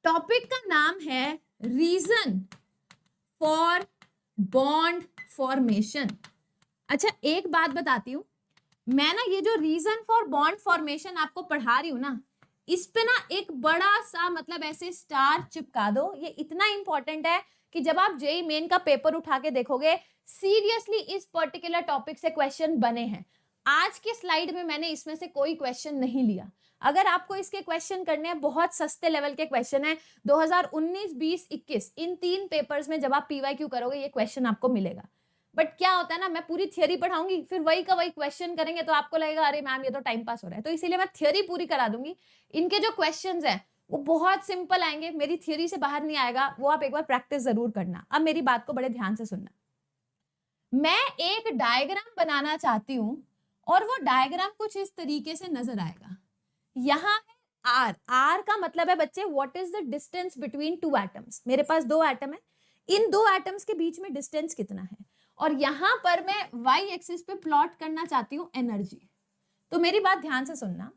Topic का नाम है रीजन फॉर बॉन्ड फॉर्मेशन। अच्छा एक बात बताती हूँ, मैं ना ये जो रीजन फॉर बॉन्ड फॉर्मेशन आपको पढ़ा रही हूँ ना, इस पे ना एक बड़ा सा मतलब ऐसे स्टार चिपका दो। ये इतना इंपॉर्टेंट है कि जब आप जेईई मेन का पेपर उठा के देखोगे, सीरियसली इस पर्टिकुलर टॉपिक से क्वेश्चन बने हैं। आज के स्लाइड में मैंने इसमें से कोई क्वेश्चन नहीं लिया। अगर आपको इसके क्वेश्चन करने हैं, बहुत सस्ते लेवल के क्वेश्चन है, 2019, 20, 21 इन 3 पेपर्स में जब आप पीवाईक्यू करोगे ये क्वेश्चन आपको मिलेगा। बट क्या होता है ना, मैं पूरी थियोरी पढ़ाऊंगी, फिर वही का वही क्वेश्चन करेंगे तो आपको लगेगा अरे मैम ये तो टाइम पास हो रहा है। तो इसीलिए मैं थियोरी पूरी करा दूंगी। इनके जो क्वेश्चंस हैं वो बहुत सिंपल आएंगे, मेरी थियोरी से बाहर नहीं आएगा, वो आप एक बार प्रैक्टिस जरूर करना। अब मेरी बात को बड़े ध्यान से सुनना। मैं एक डायग्राम बनाना चाहती हूं और वो डायग्राम कुछ इस तरीके से नजर आएगा। यहाँ है आर, आर का मतलब है बच्चे what is the distance between two atoms. मेरे पास 2 एटम है, इन 2 एटम्स के बीच में डिस्टेंस कितना है, और यहां पर मैं वाई एक्सिस पे प्लॉट करना चाहती हूं एनर्जी। तो मेरी बात ध्यान से सुनना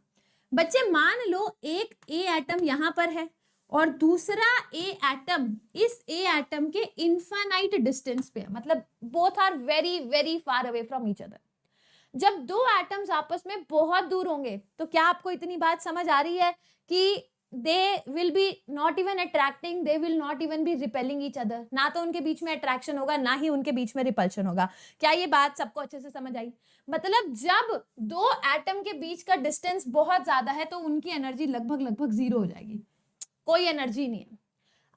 बच्चे, मान लो एक ए एटम यहां पर है और दूसरा ए एटम इस ए एटम के इनफाइनाइट डिस्टेंस पे है, मतलब both are very very far away from each other. जब 2 एटम्स आपस में बहुत दूर होंगे तो क्या आपको इतनी बात समझ आ रही है कि they will be not even attracting, they will not even be repelling each other. ना तो उनके बीच में अट्रैक्शन होगा, ना ही उनके बीच में रिपल्शन होगा। क्या ये बात सबको अच्छे से समझ आई? मतलब जब 2 एटम के बीच का डिस्टेंस बहुत ज्यादा है तो उनकी एनर्जी लगभग लगभग 0 हो जाएगी, कोई एनर्जी नहीं है।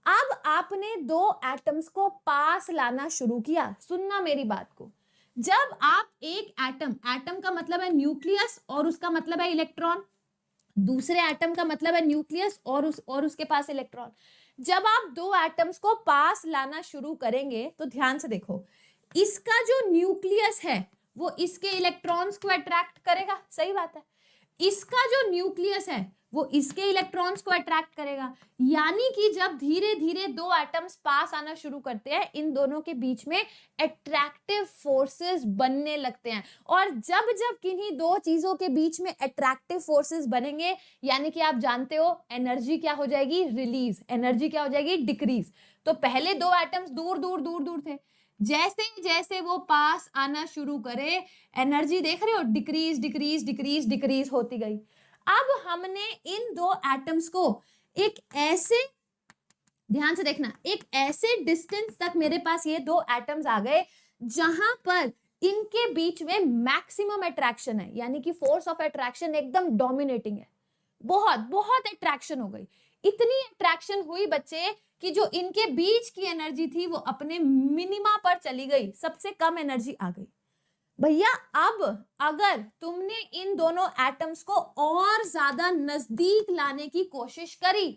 अब आपने 2 एटम्स को पास लाना शुरू किया। सुनना मेरी बात को, जब आप एक एटम, एटम का मतलब है न्यूक्लियस और उसका मतलब है इलेक्ट्रॉन, दूसरे एटम का मतलब है न्यूक्लियस और उसके पास इलेक्ट्रॉन, जब आप 2 एटम्स को पास लाना शुरू करेंगे तो ध्यान से देखो, इसका जो न्यूक्लियस है वो इसके इलेक्ट्रॉन्स को अट्रैक्ट करेगा, सही बात है। इसका जो न्यूक्लियस है वो इसके इलेक्ट्रॉन्स को अट्रैक्ट करेगा। यानी कि जब धीरे धीरे 2 एटम्स पास आना शुरू करते हैं, इन दोनों के बीच में अट्रैक्टिव फोर्सेस बनने लगते हैं। और जब जब किन्हीं 2 चीजों के बीच में अट्रैक्टिव फोर्सेस बनेंगे, यानी कि आप जानते हो एनर्जी क्या हो जाएगी, रिलीज, एनर्जी क्या हो जाएगी, डिक्रीज। तो पहले 2 एटम्स दूर दूर दूर दूर थे, जैसे जैसे वो पास आना शुरू करे, एनर्जी देख रहे हो डिक्रीज डिक्रीज डिक्रीज डिक्रीज होती गई। अब हमने इन 2 एटम्स को एक ऐसे, ध्यान से देखना, एक ऐसे डिस्टेंस तक मेरे पास ये 2 एटम्स आ गए जहां पर इनके बीच में मैक्सिमम अट्रैक्शन है, यानी कि फोर्स ऑफ अट्रैक्शन एकदम डोमिनेटिंग है, बहुत बहुत अट्रैक्शन हो गई। इतनी अट्रैक्शन हुई बच्चे कि जो इनके बीच की एनर्जी थी वो अपने मिनिमा पर चली गई, सबसे कम एनर्जी आ गई। भैया अब अगर तुमने इन दोनों एटम्स को और ज्यादा नजदीक लाने की कोशिश करी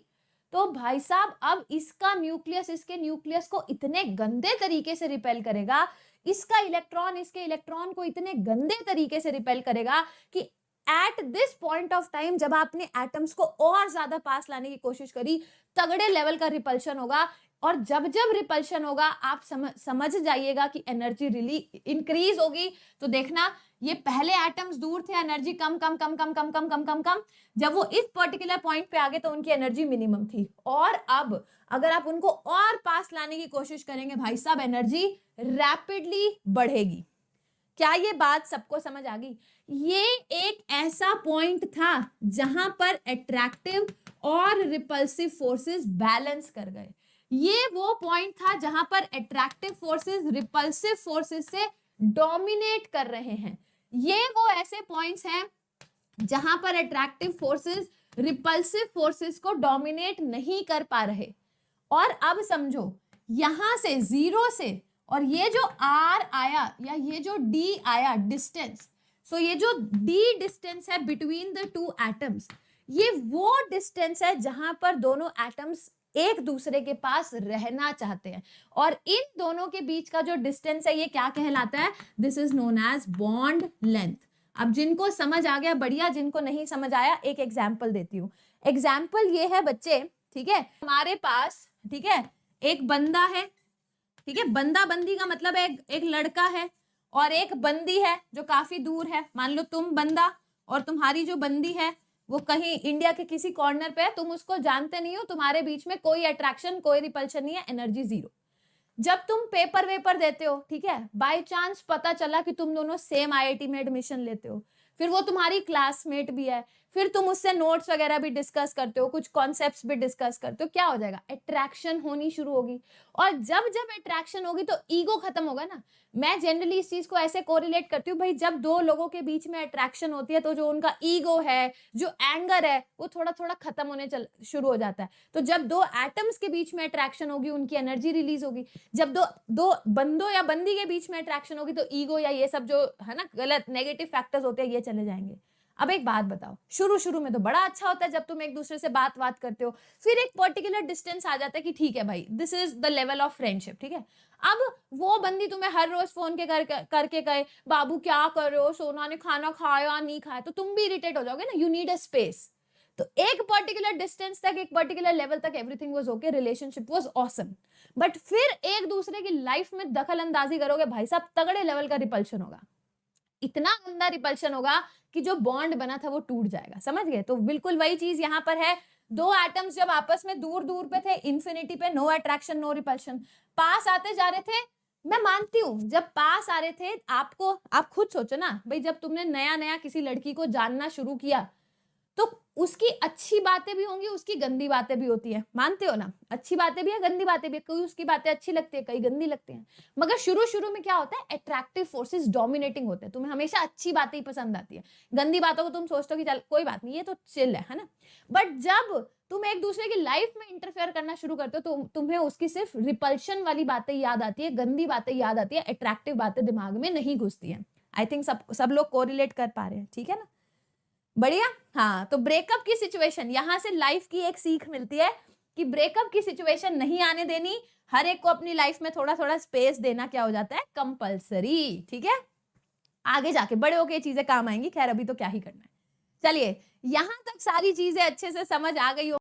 तो भाई साहब अब इसका न्यूक्लियस इसके न्यूक्लियस को इतने गंदे तरीके से रिपेल करेगा, इसका इलेक्ट्रॉन इसके इलेक्ट्रॉन को इतने गंदे तरीके से रिपेल करेगा कि at this point of time जब आपने एटम्स को और ज्यादा पास लाने की कोशिश करी, तगड़े लेवल का रिपल्शन होगा। और जब जब रिपल्शन होगा आप समझ जाइएगा कि एनर्जी इंक्रीज होगी। तो देखना, ये पहले एटम्स दूर थे, एनर्जी कम कम कम कम कम कम कम कम कम, जब वो इस पर्टिकुलर पॉइंट पे आ गए तो उनकी एनर्जी मिनिमम थी। और अब अगर आप उनको और पास लाने की कोशिश करेंगे भाई साहब, एनर्जी रैपिडली बढ़ेगी। क्या ये बात सबको समझ आ गई? ये एक ऐसा पॉइंट था जहां पर अट्रैक्टिव और रिपल्सिव फोर्सेस बैलेंस कर गए। ये वो पॉइंट था जहां पर अट्रैक्टिव फोर्सेस रिपल्सिव फोर्सेस से डोमिनेट कर रहे हैं। ये वो ऐसे पॉइंट्स हैं जहां पर अट्रैक्टिव फोर्सेस रिपल्सिव फोर्सेस को डोमिनेट नहीं कर पा रहे। और अब समझो, यहां से 0 से और ये जो R आया या ये जो D आया डिस्टेंस, सो ये जो D डिस्टेंस है बिटवीन द 2 एटम्स, ये वो डिस्टेंस है जहां पर दोनों एटम्स एक दूसरे के पास रहना चाहते हैं। और इन दोनों के बीच का जो डिस्टेंस है ये क्या कहलाता है? This is known as bond length. अब जिनको समझ आ गया बढ़िया, जिनको नहीं समझ आया एक एग्जाम्पल देती हूँ। एग्जाम्पल ये है बच्चे, ठीक है, हमारे पास, ठीक है, एक बंदा है, ठीक है, बंदा बंदी का मतलब है एक लड़का है और एक बंदी है जो काफी दूर है। मान लो तुम बंदा और तुम्हारी जो बंदी है वो कहीं इंडिया के किसी कॉर्नर पे है, तुम उसको जानते नहीं हो, तुम्हारे बीच में कोई अट्रैक्शन कोई रिपल्शन नहीं है, एनर्जी जीरो। जब तुम पेपर वेपर देते हो, ठीक है, बाय चांस पता चला कि तुम दोनों सेम आईआईटी में एडमिशन लेते हो, फिर वो तुम्हारी क्लासमेट भी है, फिर तुम उससे नोट्स वगैरह भी डिस्कस करते हो, कुछ कॉन्सेप्ट्स भी डिस्कस करते हो, क्या हो जाएगा, अट्रैक्शन होनी शुरू होगी। और जब जब अट्रैक्शन होगी तो ईगो खत्म होगा ना। मैं जनरली इस चीज को ऐसे कोरिलेट करती हूँ, भाई जब दो लोगों के बीच में अट्रैक्शन होती है तो जो उनका ईगो है, जो एंगर है, वो थोड़ा थोड़ा खत्म होने शुरू हो जाता है। तो जब दो एटम्स के बीच में अट्रैक्शन होगी, उनकी एनर्जी रिलीज होगी। जब दो बंदों या बंदी के बीच में अट्रैक्शन होगी तो ईगो या ये सब जो है ना गलत नेगेटिव फैक्टर्स होते हैं, ये चले जाएंगे। अब एक बात बताओ, शुरू शुरू में तो बड़ा अच्छा होता है जब तुम एक दूसरे से बात करते हो, फिर एक पर्टिकुलर डिस्टेंस आ जाता है कि ठीक है भाई, this is the level of friendship, ठीक है। अब वो बंदी तुम्हें हर रोज फोन के करके कहे, बाबू क्या कर रहे हो, सोना ने खाना खाया नहीं खाया, तो तुम भी इरिटेट हो जाओगे ना, यू नीड अ स्पेस। तो एक पर्टिकुलर डिस्टेंस तक, एक पर्टिकुलर लेवल तक everything was okay, relationship was awesome. But फिर एक दूसरे की लाइफ में दखल अंदाजी करोगे, भाई साहब तगड़े लेवल का रिपल्शन होगा, इतना गंदा रिपल्शन होगा कि जो बॉन्ड बना था वो टूट जाएगा, समझ गए। तो बिल्कुल वही चीज यहाँ पर है, दो एटम्स जब आपस में दूर दूर पे थे, इंफिनिटी पे, नो अट्रैक्शन नो रिपल्शन, पास आते जा रहे थे। मैं मानती हूँ जब पास आ रहे थे, आपको, आप खुद सोचो ना भाई, जब तुमने नया नया किसी लड़की को जानना शुरू किया तो उसकी अच्छी बातें भी होंगी, उसकी गंदी बातें भी होती है, मानते हो ना, अच्छी बातें भी है, गंदी बातें भी है, कई उसकी बातें अच्छी लगती है, कई गंदी लगती हैं। मगर शुरू शुरू में क्या होता है, अट्रैक्टिव फोर्सेस डोमिनेटिंग होते हैं, तुम्हें हमेशा अच्छी बातें ही पसंद आती है, गंदी बातों को तुम सोचते हो कि चल कोई बात नहीं, ये तो चिल है ना। बट जब तुम एक दूसरे की लाइफ में इंटरफेयर करना शुरू करते हो तो तुम्हें उसकी सिर्फ रिपल्शन वाली बातें याद आती है, गंदी बातें याद आती है, अट्रैक्टिव बातें दिमाग में नहीं घुसती है। आई थिंक सब लोग कोरिलेट कर पा रहे हैं, ठीक है ना, बढ़िया। हाँ, तो ब्रेकअप की सिचुएशन, यहां से लाइफ की एक सीख मिलती है कि ब्रेकअप की सिचुएशन नहीं आने देनी, हर एक को अपनी लाइफ में थोड़ा थोड़ा स्पेस देना क्या हो जाता है, कंपलसरी, ठीक है। आगे जाके बड़े होके ये चीजें काम आएंगी, खैर अभी तो क्या ही करना है। चलिए, यहां तक सारी चीजें अच्छे से समझ आ गई हो